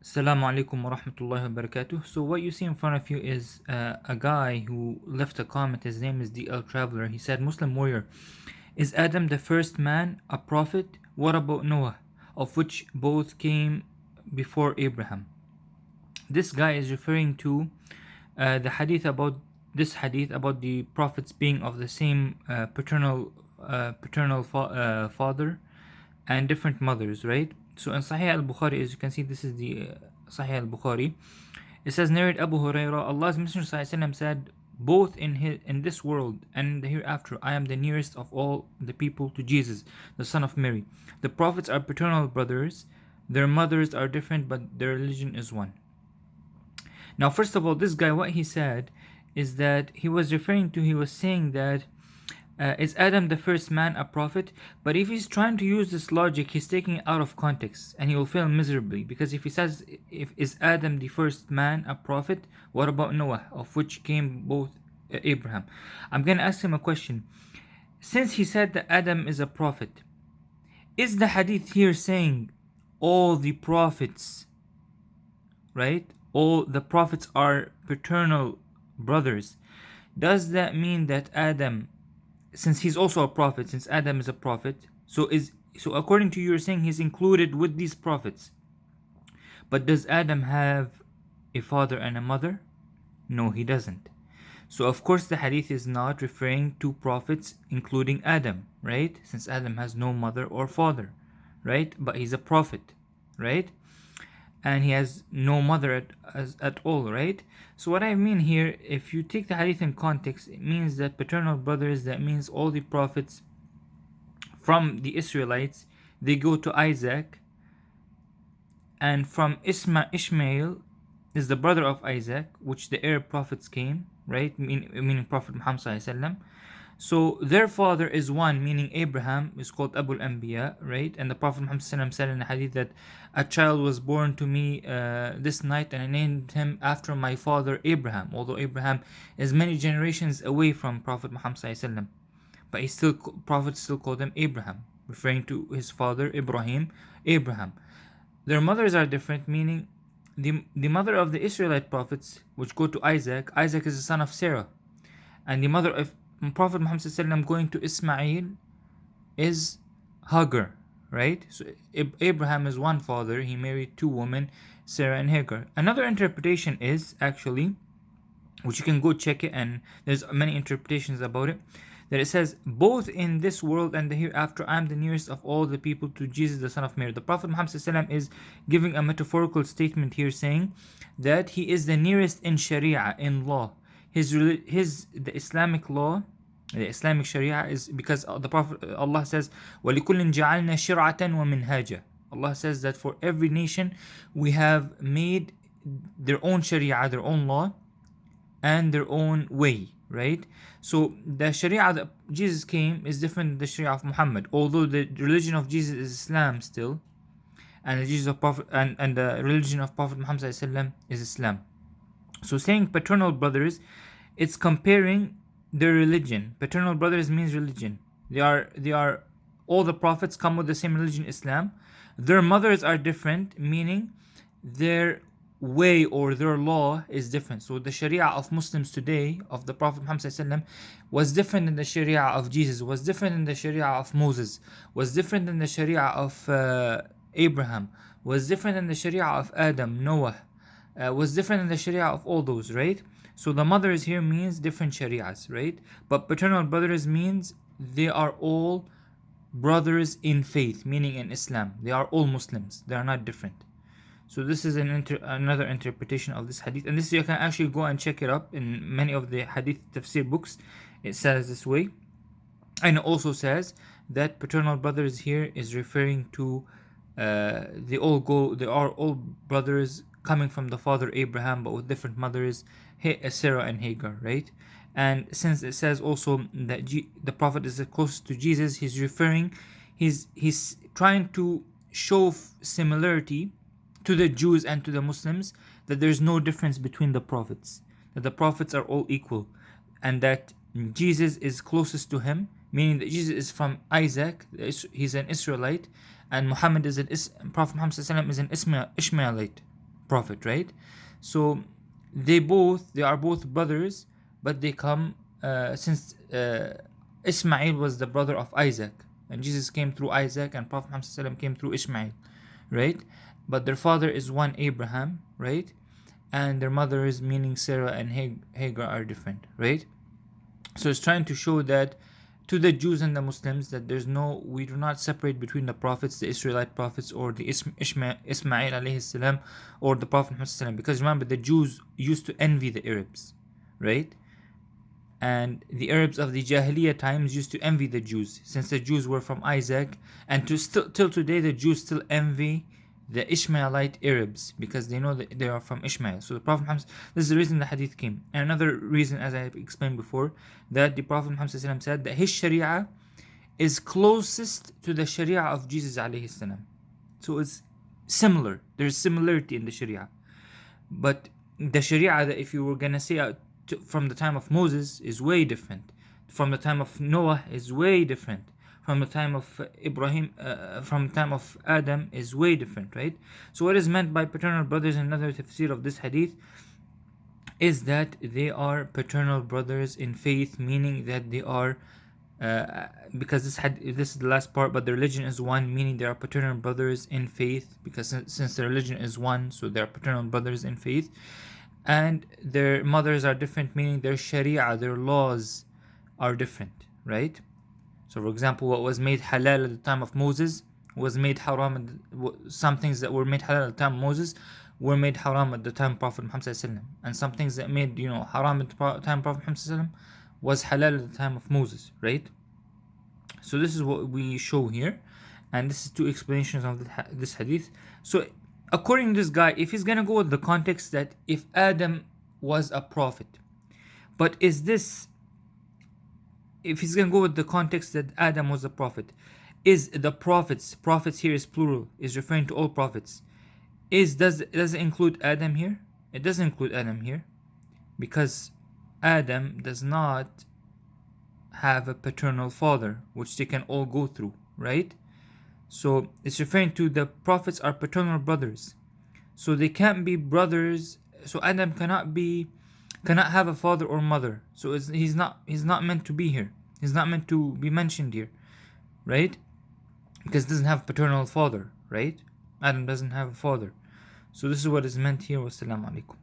Assalamu alaikum wa rahmatullahi wa barakatuh. So what you see in front of you is a guy who left a comment. His name is DL Traveler. He said, Muslim warrior, is Adam the first man, a prophet? What about Noah, of which both came before Abraham? This guy is referring to the hadith about the prophets being of the same paternal father and different mothers, right? So in Sahih al-Bukhari, as you can see, this is the Sahih al-Bukhari. It says, narrated Abu Huraira, Allah's Messenger ﷺ said, both in this world and in the hereafter, I am the nearest of all the people to Jesus, the son of Mary. The prophets are paternal brothers. Their mothers are different, but their religion is one. Now, first of all, this guy, what he said is that he was saying that is Adam the first man a prophet? But if he's trying to use this logic, he's taking it out of context and he will fail miserably. Because if he says, if is Adam the first man a prophet, what about Noah, of which came both Abraham? I'm going to ask him a question. Since he said that Adam is a prophet, is the hadith here saying all the prophets, right? All the prophets are paternal brothers. Does that mean that Adam, since he's also a prophet, since Adam is a prophet, so according to you, you're saying he's included with these prophets. But does Adam have a father and a mother? No, he doesn't. So of course the hadith is not referring to prophets including Adam, right? Since Adam has no mother or father, right? But he's a prophet, right? And he has no mother at all, right? So what I mean here, if you take the hadith in context, it means that paternal brothers, that means all the prophets from the Israelites, they go to Isaac, and from Ishmael is the brother of Isaac, which the Arab prophets came, right? Meaning Prophet Muhammad sallallahu alaihi wasallam. So their father is one, meaning Abraham is called Abu al-Anbiya, right? And the Prophet Muhammad said in a hadith that a child was born to me this night and I named him after my father Abraham. Although Abraham is many generations away from Prophet Muhammad, but Prophet still called him Abraham, referring to his father Abraham. Their mothers are different, meaning the mother of the Israelite prophets, which go to Isaac is the son of Sarah, and the mother of Prophet Muhammad going to Ismail is Hagar, right? So Abraham is one father, he married two women, Sarah and Hagar. Another interpretation is actually, which you can go check it, and there's many interpretations about it, that it says, both in this world and the hereafter, I am the nearest of all the people to Jesus, the son of Mary. The Prophet Muhammad is giving a metaphorical statement here, saying that he is the nearest in Sharia, in law. The Islamic law, the Islamic Sharia is because the Prophet, Allah says, وَلِكُلٍ جَعَلْنَا شِرْعَةً وَمِنْهَاجًا. Allah says that for every nation we have made their own Sharia, their own law, and their own way, right? So the Sharia that Jesus came is different than the Sharia of Muhammad, although the religion of Jesus is Islam still, and the Jesus of Prophet and the religion of Prophet Muhammad is Islam. So saying paternal brothers, it's comparing their religion. Paternal brothers means religion. They are all the prophets come with the same religion, Islam. Their mothers are different, meaning their way or their law is different. So the Sharia of Muslims today, of the Prophet Muhammad was different than the Sharia of Jesus, was different than the Sharia of Moses, was different than the Sharia of Abraham, was different than the Sharia of Adam, Noah, was different than the Sharia of all those, right? So the mothers here means different Sharias, right? But paternal brothers means they are all brothers in faith, meaning in Islam. They are all Muslims. They are not different. So this is another interpretation of this hadith. And this you can actually go and check it up in many of the hadith tafsir books. It says this way. And it also says that paternal brothers here is referring to they are all brothers coming from the father Abraham, but with different mothers, Sarah and Hagar, right? And since it says also that the Prophet is the closest to Jesus, he's trying to show similarity to the Jews and to the Muslims, that there's no difference between the prophets, that the prophets are all equal, and that Jesus is closest to him, meaning that Jesus is from Isaac, he's an Israelite, and Muhammad is Prophet Muhammad is an Ishmaelite. prophet, right? So they are both brothers, but they come since Ismail was the brother of Isaac, and Jesus came through Isaac, and Prophet Muhammad ﷺ came through Ishmael, right? But their father is one Abraham, right? And their mothers, meaning Sarah and Hagar, are different, right? So it's trying to show that to the Jews and the Muslims that we do not separate between the prophets, the Israelite prophets, or the Ismail alayhi salam, or the Prophet Muhammad ﷺ. Because remember, the Jews used to envy the Arabs, right? And the Arabs of the Jahiliyyah times used to envy the Jews, since the Jews were from Isaac, and till today the Jews still envy the Ishmaelite Arabs because they know that they are from Ishmael. So the Prophet Muhammad, this is the reason the hadith came. And another reason, as I have explained before, that the Prophet Muhammad said that his Sharia is closest to the Sharia of Jesus alayhi salam. So it's similar. There's similarity in the Sharia. But the Sharia that if you were gonna say from the time of Moses is way different. From the time of Noah is way different. From the time of Ibrahim, from the time of Adam is way different, right? So what is meant by paternal brothers in another tafsir of this hadith is that they are paternal brothers in faith, meaning that they are, because this is the last part, but the religion is one, meaning they are paternal brothers in faith, because since the religion is one, so they are paternal brothers in faith. And their mothers are different, meaning their sharia, their laws are different, right? So for example, what was made halal at the time of Moses was made haram. Some things that were made halal at the time of Moses were made haram at the time of Prophet Muhammad, and some things that made haram at the time of Prophet Muhammad was halal at the time of Moses, right? So this is what we show here, and this is two explanations of this hadith. So according to this guy, if he's gonna go with the context that if Adam was a prophet, but if he's gonna go with the context that Adam was a prophet, is the prophets here is plural, is referring to all prophets, does it include Adam here? It doesn't include Adam here, because Adam does not have a paternal father which they can all go through, right? So it's referring to the prophets are paternal brothers, so they can't be brothers. So Adam cannot have a father or mother. So he's not meant to be here. He's not meant to be mentioned here, right? Because he doesn't have a paternal father, right? Adam doesn't have a father. So this is what is meant here. Wassalamu alaikum.